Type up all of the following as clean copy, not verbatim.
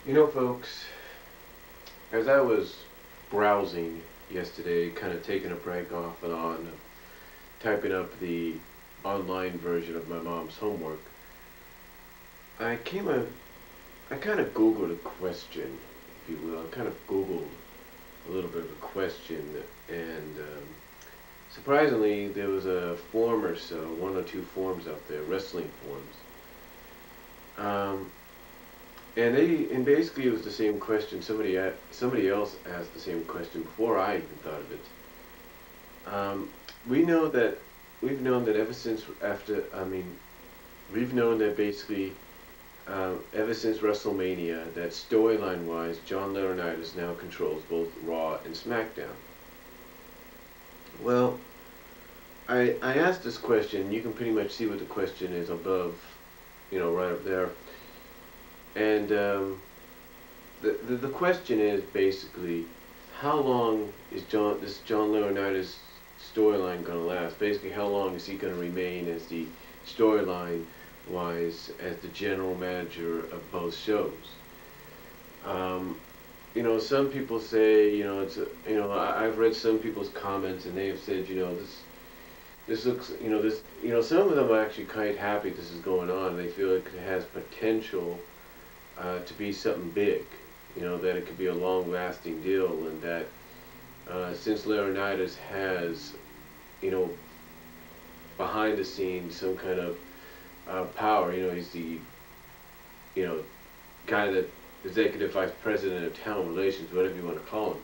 You know, folks, as I was browsing yesterday, kind of taking a break off and on, typing up the online version of my mom's homework, I came a, I kind of Googled a question, if you will. I kind of Googled a little bit of a question, and surprisingly, there was a forum or so, one or two forums out there, wrestling forums. Um, and basically it was the same question. Somebody else asked the same question before I even thought of it. We know that we've known that ever since we've known that basically ever since WrestleMania that storyline-wise, John Laurinaitis now controls both Raw and SmackDown. Well, I asked this question. You can pretty much see what the question is above, right up there. And the question is basically, how long is this John Laurinaitis storyline going to last? Basically, how long is he going to remain as the storyline wise as the general manager of both shows? Some people say, I've read some people's comments and they have said, this looks, some of them are actually quite happy this is going on. They feel it has potential to be something big, that it could be a long-lasting deal, and that since Laurinaitis has, you know, behind the scenes some kind of power, he's the, guy that executive vice president of talent relations, whatever you want to call him.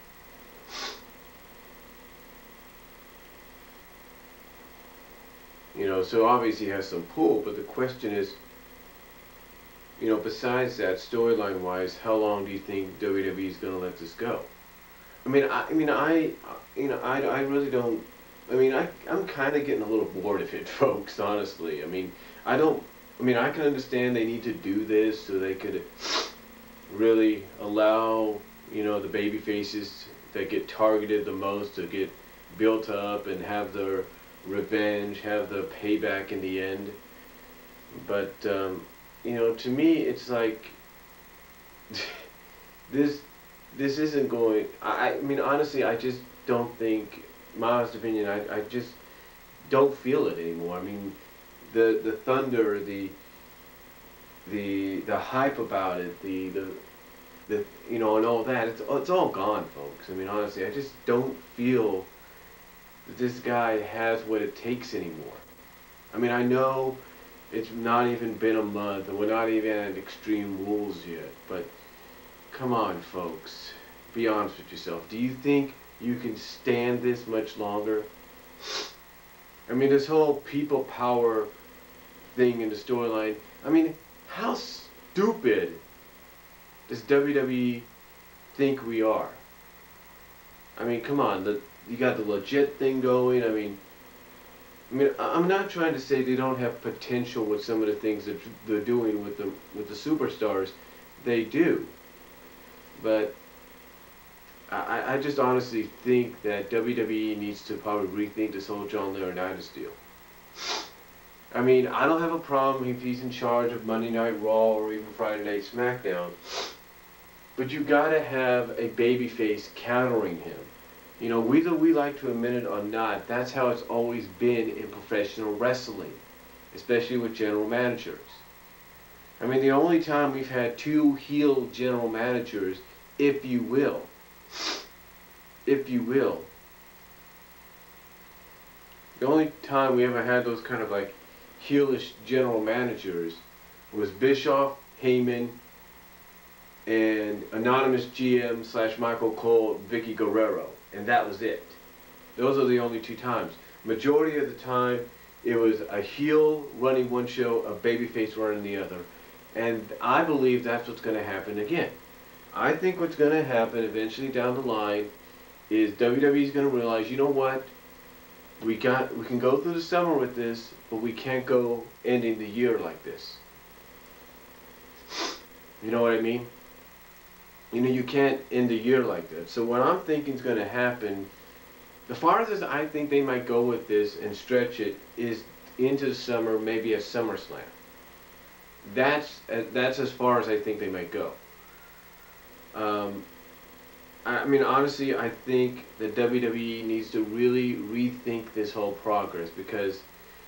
So obviously he has some pull, but the question is, besides that, storyline-wise, how long do you think WWE is going to let this go? I really don't. I'm kind of getting a little bored of it, folks. Honestly, I don't. I can understand they need to do this so they could really allow, the baby faces that get targeted the most to get built up and have their revenge, have the payback in the end. But to me, it's like this. This isn't going. Honestly, I just don't think. My honest opinion, I just don't feel it anymore. The thunder, the hype about it, and all that. It's all gone, folks. Honestly, I just don't feel that this guy has what it takes anymore. I know it's not even been a month, and we're not even at Extreme Rules yet, but come on, folks. Be honest with yourself. Do you think you can stand this much longer? This whole people power thing in the storyline. How stupid does WWE think we are? Come on. You got the legit thing going. I'm not trying to say they don't have potential with some of the things that they're doing with the superstars. They do. But I just honestly think that WWE needs to probably rethink this whole John Laurinaitis deal. I don't have a problem if he's in charge of Monday Night Raw or even Friday Night SmackDown. But you gotta have a babyface countering him. Whether we like to admit it or not, that's how it's always been in professional wrestling, especially with general managers. The only time we've had two heel general managers, if you will, the only time we ever had those kind of like heelish general managers was Bischoff, Heyman, and anonymous GM / Michael Cole, Vicky Guerrero, and that was it. Those are the only two times. Majority of the time, it was a heel running one show, a babyface running the other, and I believe that's what's going to happen again. I think what's going to happen eventually down the line is WWE's going to realize, you know what, we can go through the summer with this, but we can't go ending the year like this. You know what I mean? You can't end the year like that. So what I'm thinking is going to happen, the farthest I think they might go with this and stretch it is into the summer, maybe a SummerSlam. That's as far as I think they might go. I mean, honestly, I think the WWE needs to really rethink this whole progress because,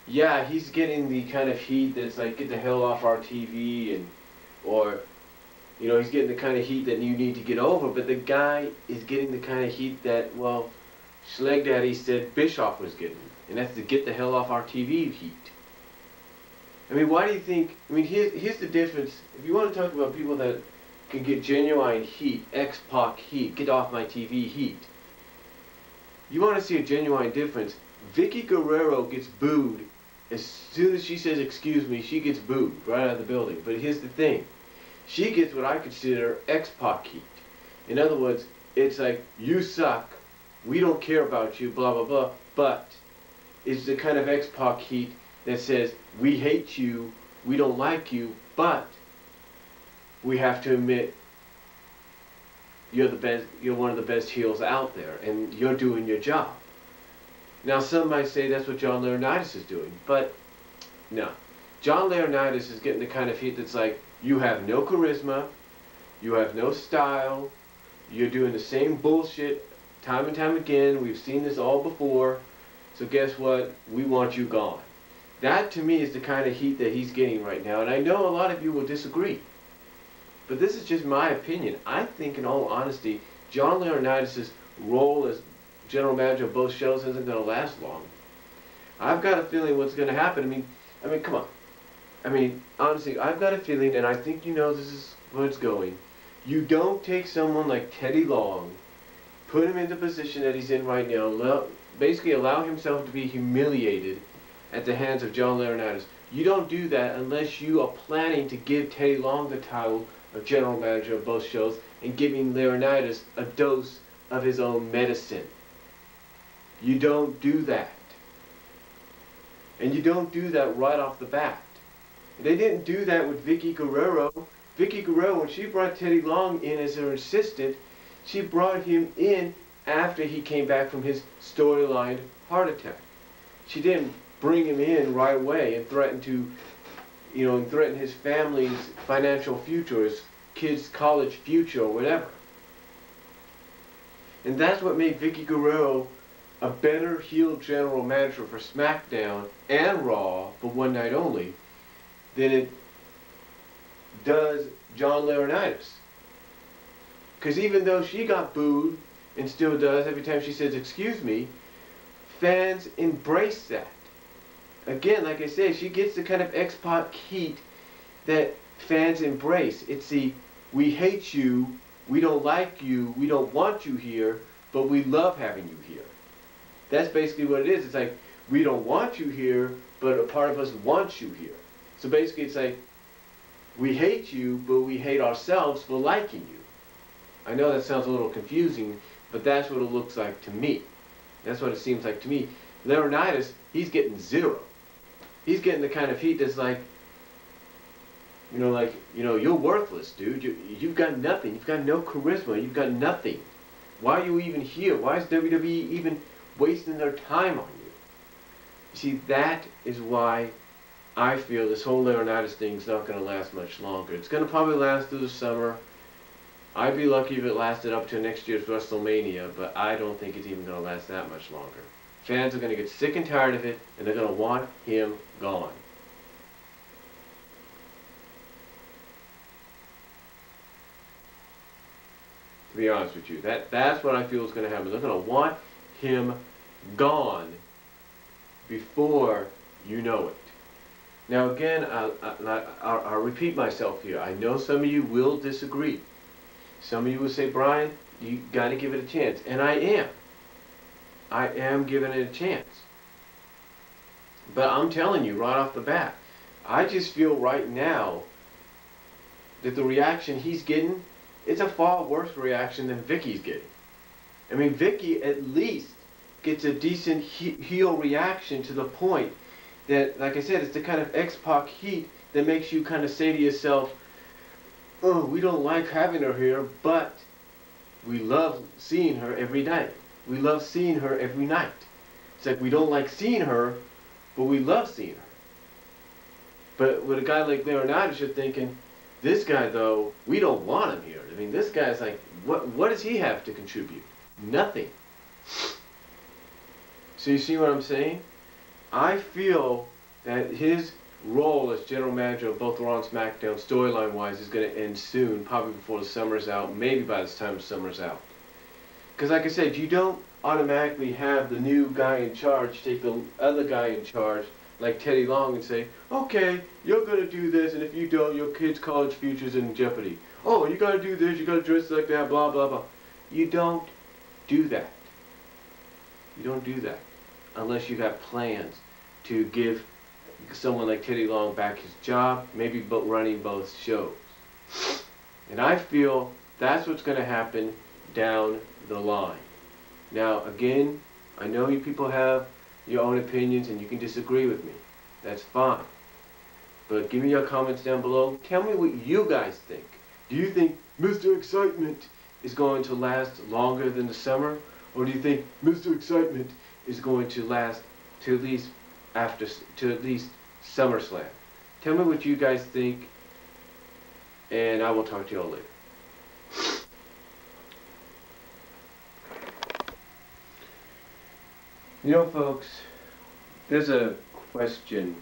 yeah, he's getting the kind of heat that's like, get the hell off our TV, and, or, you know, he's getting the kind of heat that you need to get over, but the guy is getting the kind of heat that, well, Schleg Daddy said Bischoff was getting, and that's the get the hell off our TV heat. I mean, why do you think, I mean, here's the difference. If you want to talk about people that can get genuine heat, X-Pac heat, get off my TV heat, you want to see a genuine difference. Vicky Guerrero gets booed as soon as she says excuse me. She gets booed right out of the building. But here's the thing, she gets what I consider X-Pac heat. In other words, it's like, you suck, we don't care about you, blah blah blah, but it's the kind of X-Pac heat that says, we hate you, we don't like you, but we have to admit you're the best, you're one of the best heels out there, and you're doing your job. Now some might say that's what John Laurinaitis is doing, but no. John Laurinaitis is getting the kind of heat that's like, you have no charisma, you have no style, you're doing the same bullshit time and time again, we've seen this all before, so guess what, we want you gone. That to me is the kind of heat that he's getting right now, and I know a lot of you will disagree. But this is just my opinion. I think, in all honesty, John Laurinaitis' role as general manager of both shows isn't going to last long. I've got a feeling what's going to happen. I mean, come on. I mean, honestly, I've got a feeling, and I think you know this is where it's going. You don't take someone like Teddy Long, put him in the position that he's in right now, basically allow himself to be humiliated at the hands of John Laurinaitis. You don't do that unless you are planning to give Teddy Long the title of general manager of both shows and giving Laurinaitis a dose of his own medicine. You don't do that. And you don't do that right off the bat. They didn't do that with Vicky Guerrero. Vicky Guerrero, when she brought Teddy Long in as her assistant, she brought him in after he came back from his storyline heart attack. She didn't bring him in right away and threaten to, you know, and threaten his family's financial future, his kids' college future, or whatever. And that's what made Vicky Guerrero a better heel general manager for SmackDown and Raw for one night only than it does John Laurinaitis. Because even though she got booed, and still does every time she says excuse me, fans embrace that. Again, like I say, she gets the kind of X-Pac heat that fans embrace. It's the, we hate you, we don't like you, we don't want you here, but we love having you here. That's basically what it is. It's like, we don't want you here, but a part of us wants you here. So basically it's like, we hate you, but we hate ourselves for liking you. I know that sounds a little confusing, but that's what it looks like to me. That's what it seems like to me. Laurinaitis, he's getting zero. He's getting the kind of heat that's like, you're worthless, dude. You've got nothing. You've got no charisma. You've got nothing. Why are you even here? Why is WWE even wasting their time on you? You see, that is why I feel this whole Laurinaitis thing is not going to last much longer. It's going to probably last through the summer. I'd be lucky if it lasted up to next year's WrestleMania, but I don't think it's even going to last that much longer. Fans are going to get sick and tired of it, and they're going to want him gone. To be honest with you, that's what I feel is going to happen. They're going to want him gone before you know it. Now again, I'll repeat myself here. I know some of you will disagree. Some of you will say, Brian, you got to give it a chance. And I am. I am giving it a chance. But I'm telling you right off the bat, I just feel right now that the reaction he's getting, it's a far worse reaction than Vicky's getting. I mean, Vicky at least gets a decent heel reaction to the point that, like I said, it's the kind of X-Pac heat that makes you kind of say to yourself, oh, we don't like having her here, but we love seeing her every night. We love seeing her every night. It's like we don't like seeing her, but we love seeing her. But with a guy like Laurinaitis, you're thinking, this guy, though, we don't want him here. I mean, this guy's like, what does he have to contribute? Nothing. So you see what I'm saying? I feel that his role as general manager of both Raw and SmackDown, storyline-wise, is going to end soon, probably before the summer's out, maybe by this time the summer's out. Because like I said, you don't automatically have the new guy in charge take the other guy in charge, like Teddy Long, and say, okay, you're going to do this, and if you don't, your kid's college future's in jeopardy. Oh, you got to do this, you got to dress like that, blah, blah, blah. You don't do that. You don't do that unless you got plans to give someone like Teddy Long back his job, maybe running both shows. And I feel that's what's going to happen down the line. Now, again, I know you people have your own opinions and you can disagree with me. That's fine. But give me your comments down below. Tell me what you guys think. Do you think Mr. Excitement is going to last longer than the summer? Or do you think Mr. Excitement is going to last to at least SummerSlam? Tell me what you guys think, and I will talk to y'all later. You know, folks, there's a question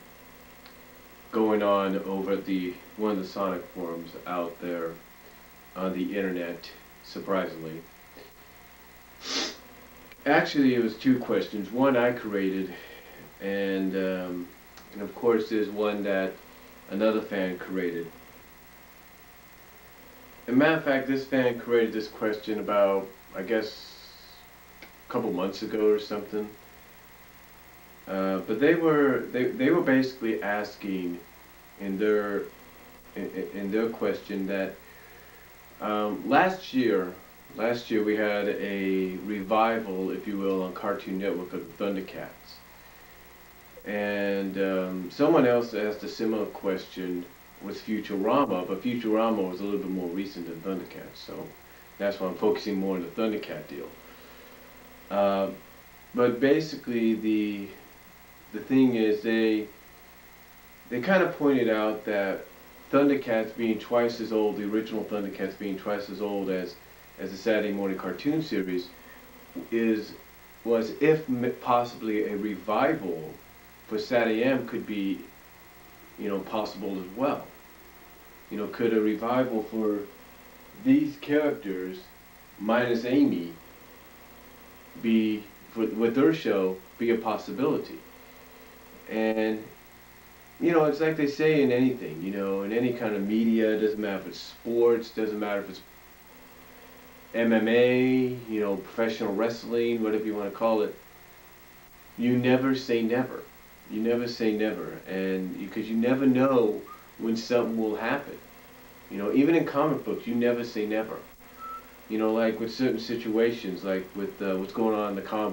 going on over at one of the Sonic forums out there on the internet, surprisingly. Actually, it was two questions. One I created, and of course there's one that another fan created. As a matter of fact, this fan created this question about, I guess, a couple months ago or something. But they were basically asking in their question that last year we had a revival, if you will, on Cartoon Network of the Thundercats. And someone else asked a similar question with Futurama, but Futurama was a little bit more recent than Thundercats, so that's why I'm focusing more on the Thundercat deal. But basically the thing is they kind of pointed out that Thundercats being twice as old, the original Thundercats being twice as old as the Saturday morning cartoon series, was if possibly a revival for SatAM could be, you know, possible as well. You know, could a revival for these characters minus Amy with their show be a possibility? And you know, it's like they say in anything, you know, in any kind of media, it doesn't matter if it's sports, doesn't matter if it's MMA, you know, professional wrestling, whatever you want to call it, you never say never. You never say never, and because you never know when something will happen. You know, even in comic books, you never say never. You know, like with certain situations, like with what's going on in the comic